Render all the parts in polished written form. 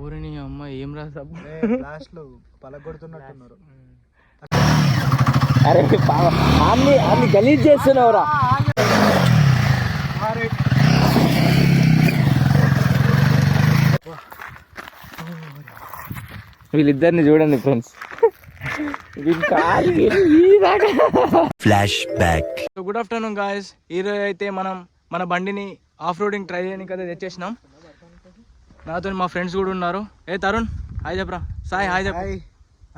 ఊరిని అమ్మ ఏం రాదు లాస్ట్ లో పలగొడుతున్నట్టున్నారు. అరే అన్ని గలీజ్ చేస్తున్నావురా. వీళ్ళిద్దరిని చూడండి friends. Flash back. Good afternoon guys. ఈరోజు అయితే మనం మన బండిని ఆఫ్ రోడింగ్ ట్రై చేయడానికి అయితే తెచ్చేసినాం. నాతో మా ఫ్రెండ్స్ కూడా ఉన్నారు. ఏ తరుణ్ హాయ్ చెప్పరా. సాయి హాయ్ చెప్ప.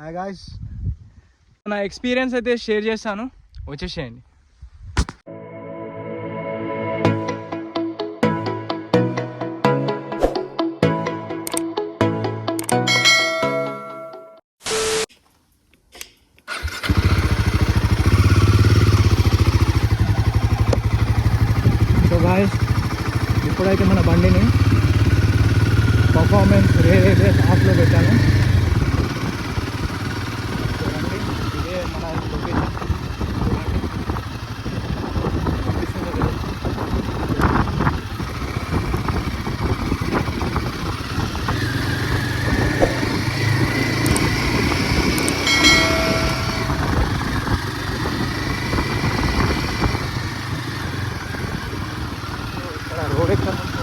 Hi guys. నా ఎక్స్పీరియన్స్ అయితే షేర్ చేస్తాను, వచ్చేసేయండి. సో గాయస్, ఇప్పుడైతే మన బండిని పర్ఫార్మెన్స్ రేస్ ఆఫ్లో పెట్టాను. చూడండి, ఇదే మన లొకేషన్. ఇక్కడ రోడ్ ఎక్కడ ఉంటుంది?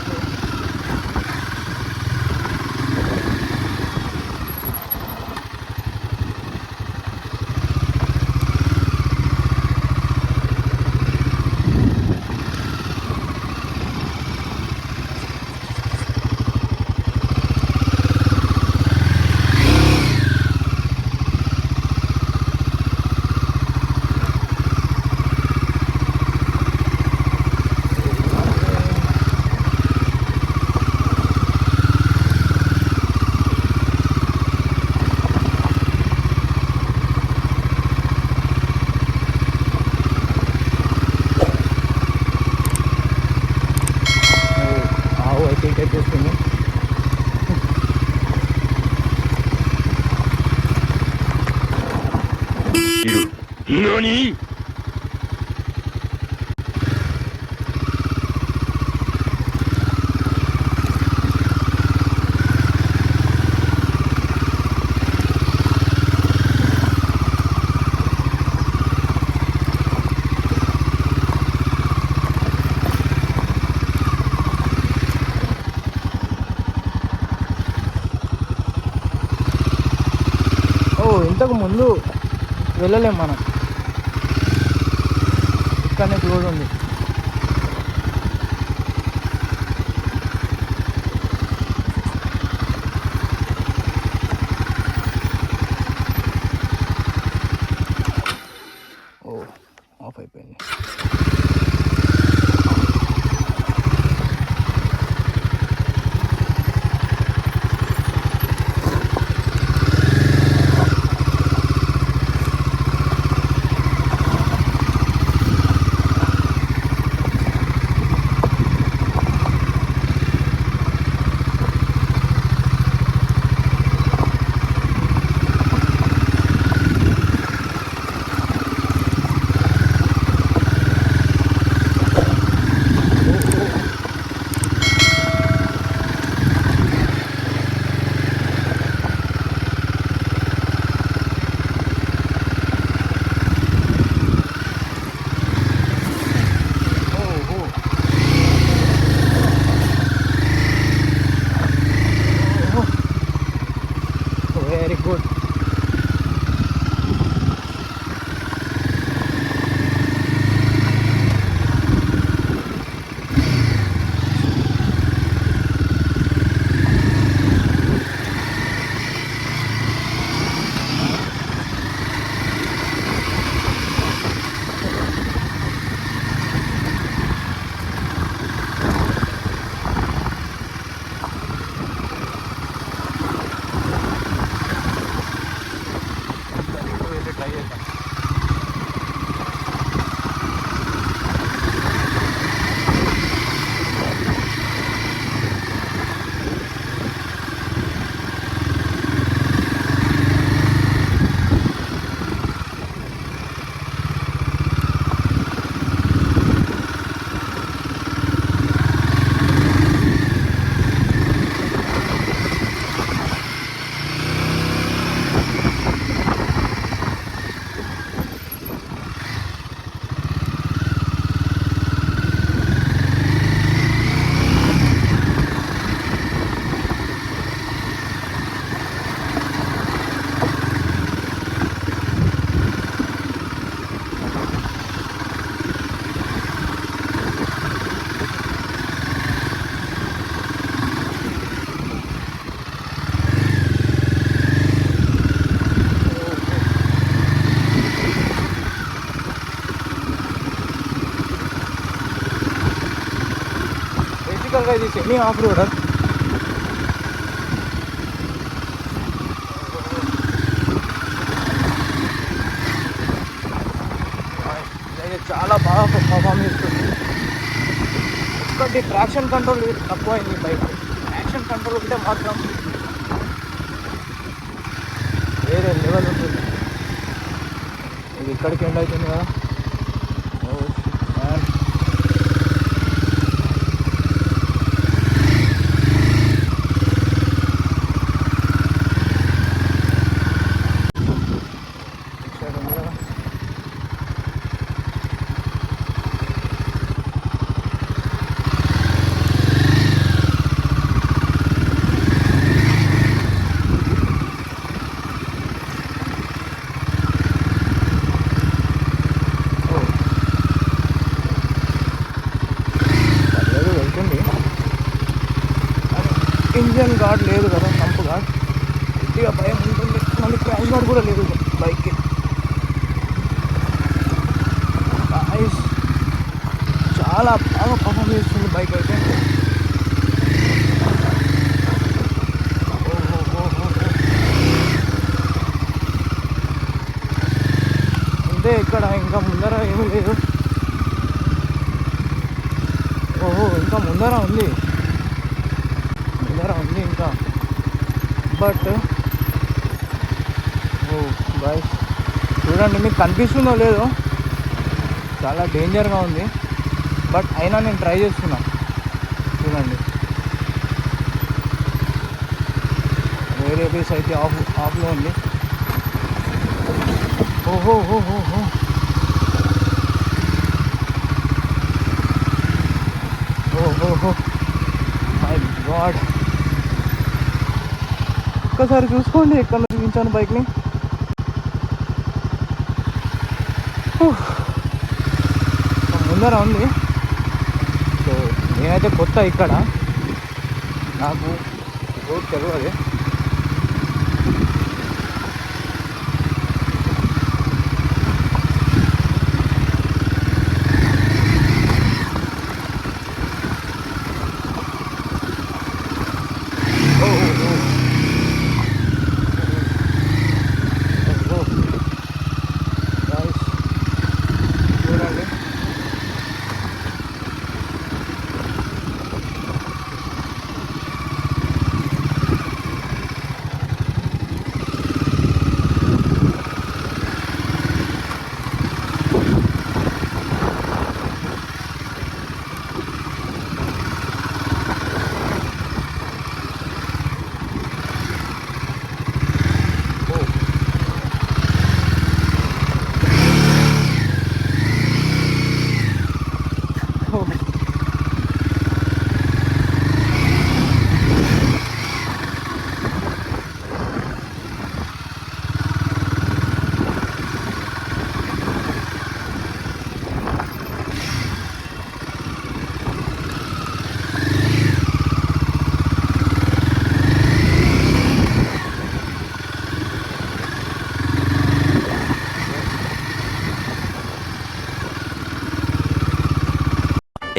ఆవు అయితే ఇటు వచ్చేస్తుంది. ఇంతకు ముందు వెళ్ళలేం మనం, ఇక్కడనే క్లోజ్ ఉంది. ఓ ఆఫ్ అయిపోయింది. Semi off roader. ఇదైతే చాలా బాగా పర్ఫామ్ చేస్తుంది. ఒక్కటి ట్రాక్షన్ కంట్రోల్ తక్కువైంది బైక్. ట్రాక్షన్ కంట్రోల్ ఉంటే మాత్రం వేరే లెవెల్ ఉంటుంది. ఇది ఇక్కడికి ఎండ్ అవుతుంది కదా. ఇంజన్ గార్డ్ లేదు కదా, పంప్ గార్డ్. కొద్దిగా భయం ఉంటుంది. మళ్ళీ క్రాష్ గార్డ్ కూడా లేదు బైక్కి. చాలా బాగా పర్ఫామ్ చేస్తుంది బైక్ అయితే. అంతే, ఇక్కడ ఇంకా ముందర ఏమీ లేదు. ఓహో, ఇంకా ముందర ఉంది ఇంకా. బట్ ఓ గాయ్స్, చూడండి మీకు కనిపిస్తుందో లేదో, చాలా డేంజర్గా ఉంది. బట్ అయినా నేను ట్రై చేస్తున్నా. చూడండి, వేరియబుల్స్ అయితే ఆఫ్లో ఉంది. ఓహో హో హో హో ఓహో మై గాడ్. ఒక్కసారి చూసుకోండి ఎక్కడ చూపించాను బైక్ని. ముందర ఉంది. సో నేనైతే కొత్త ఇక్కడ, నాకు రోడ్ తెలియదు.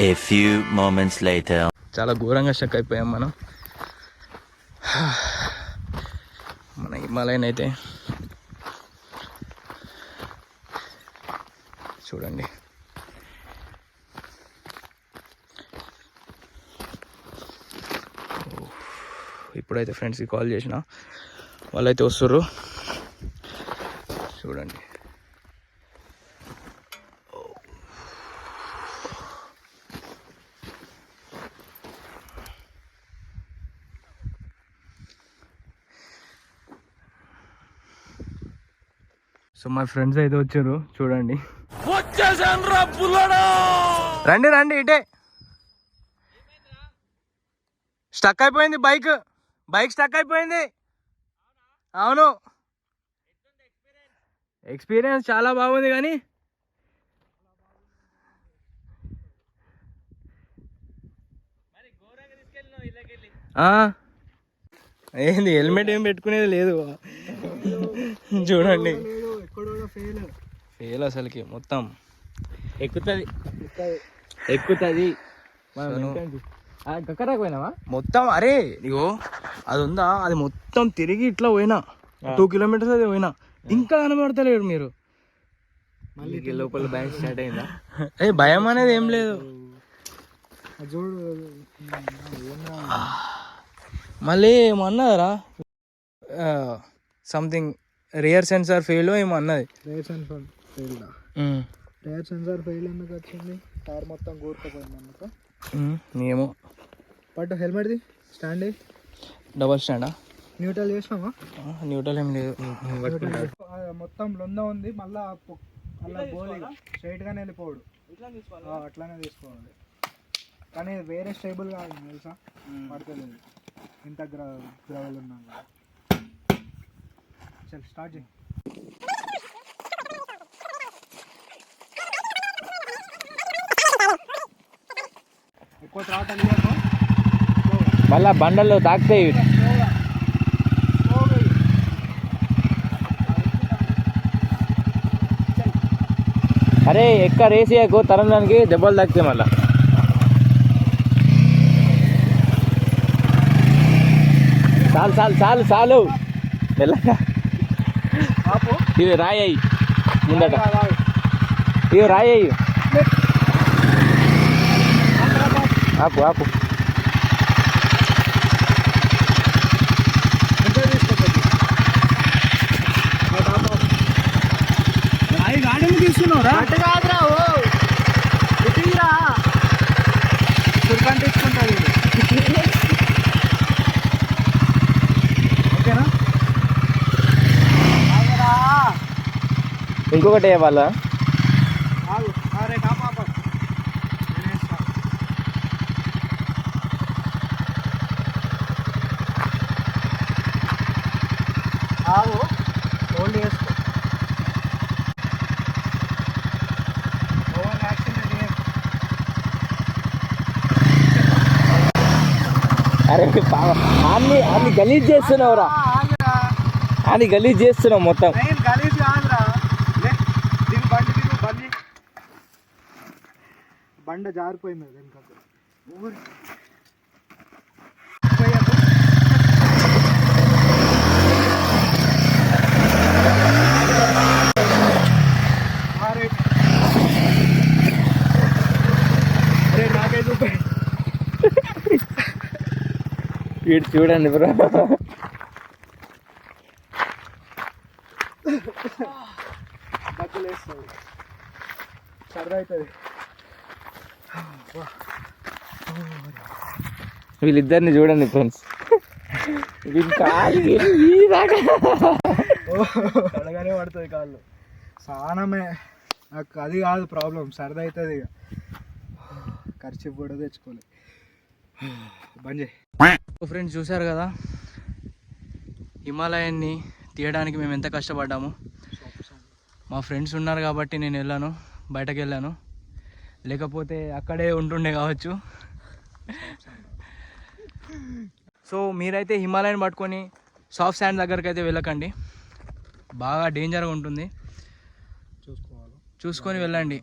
A few moments later. చాలా ఘోరంగా స్టక్ అయిపోయాం మనం. మన హిమాలయన్ అయితే చూడండి. ఇప్పుడైతే ఫ్రెండ్స్కి కాల్ చేసిన, వాళ్ళైతే వస్తుర్రు. చూడండి, సో మా ఫ్రెండ్స్ అయితే వచ్చారు. చూడండి, రండి రండి ఇటే. స్టక్ అయిపోయింది బైక్ స్టక్ అయిపోయింది. అవును, ఎక్స్పీరియన్స్ చాలా బాగుంది. కానీ ఏంది హెల్మెట్ ఏం పెట్టుకునేది లేదు. చూడండి, ఫెయిల్ అసలుకి మొత్తం. ఎక్కుతుంది. కక్కరాకు పోయినావా? మొత్తం అరే ఇగో అది ఉందా, అది మొత్తం తిరిగి ఇట్లా పోయినా 2 కిలోమీటర్స్ అది పోయినా, ఇంకా కనబడతలేడు మీరు. మళ్ళీ లోపల భయం స్టార్ట్ అయిందా? ఏ భయం అనేది ఏం లేదు. అది చూడు మళ్ళీ ఏమన్నదరా సంథింగ్ రియర్ సెన్సార్ ఫెయిల్ ఏమో అన్నది. Rear sensor fail rear sensor fail ఎందుకు వచ్చింది? టైర్ మొత్తం కూరుకుపోయింది అందుకు. ఏమో. బట్ హెల్మెట్ది స్టాండ్ డబల్ స్టాండా? న్యూట్రల్ చేసినావా? న్యూట్రల్ ఏం లేదు. మొత్తం లొంద ఉంది, మళ్ళీ అలా గోలీగా స్ట్రైట్గానే వెళ్ళిపోడు, అట్లానే తీసుకోవాలి. కానీ వేరే స్టేబుల్ కాదు తెలుసా, పడతలేదు ఇంత గ్రవెల్ ఉన్నాం కదా. చల్ స్టార్ట్ చేయి. ఎక్కువ త్రాటలు ఇవ్వకు. మళ్ళా బండల్లో తాకుతాయి. అరే ఎక్క రేసియాకు తరంగానికి దెబ్బలు తాకుతాయి మళ్ళా. చాలు చాలు చాలు చాలు మెల్లగా. ఇవి రాయి ముందట, ఇవి రాయి. ఆపు ఆపు. గాడిని తీసుకున్నావురా? కాదురా తీసుకుంటుంది. ఓకేనా? ఇంకొకటి వాళ్ళ హోల్డ్ చేసుకో. ఓవర్ యాక్షన్ అది. అరే అన్ని అన్ని గలీజ్ చేస్తున్నావురా, అన్ని గలీజ్ చేస్తున్నావు మొత్తం. నేను గలీజ్ కాదురా. దీని బండి దిగు, బండ జారిపోయింది వెనక. అరే నాకైతే వీడు చూడండి బ్రో. డబ్బులు వేస్తుంది, సరదా అవుతుంది. వీళ్ళిద్దరిని చూడండి ఫ్రెండ్స్. కడగానే పడుతుంది కాళ్ళు. స్నానమే నాకు అది కాదు ప్రాబ్లం, సరదా అవుతుంది. ఇక ఖర్చు కూడా తెచ్చుకోవాలి. బంద్ చేయి. ఫ్రెండ్స్ చూసారు కదా హిమాలయాన్ని తీయడానికి మేము ఎంత కష్టపడ్డాము. మా ఫ్రెండ్స్ ఉన్నారు కాబట్టి నేను వెళ్ళాను, బయటకు వెళ్ళాను, లేకపోతే అక్కడే ఉంటుండే కావచ్చు. సో మీరైతే హిమాలయాన్ని పట్టుకొని సాఫ్ట్ శాండ్ దగ్గరికి అయితే వెళ్ళకండి, బాగా డేంజర్గా ఉంటుంది. చూసుకొని వెళ్ళండి.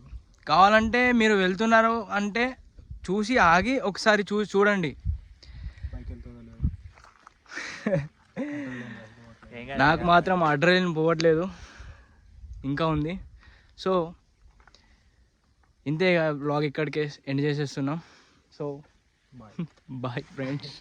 కావాలంటే మీరు వెళ్తున్నారు అంటే చూసి ఆగి ఒకసారి చూడండి. నాకు మాత్రం అడ్రెనలిన్ పోవట్లేదు, ఇంకా ఉంది. సో ఇంతే వ్లాగ్ ఇక్కడికే ఎండ్ చేసేస్తున్నాం. So bye friends.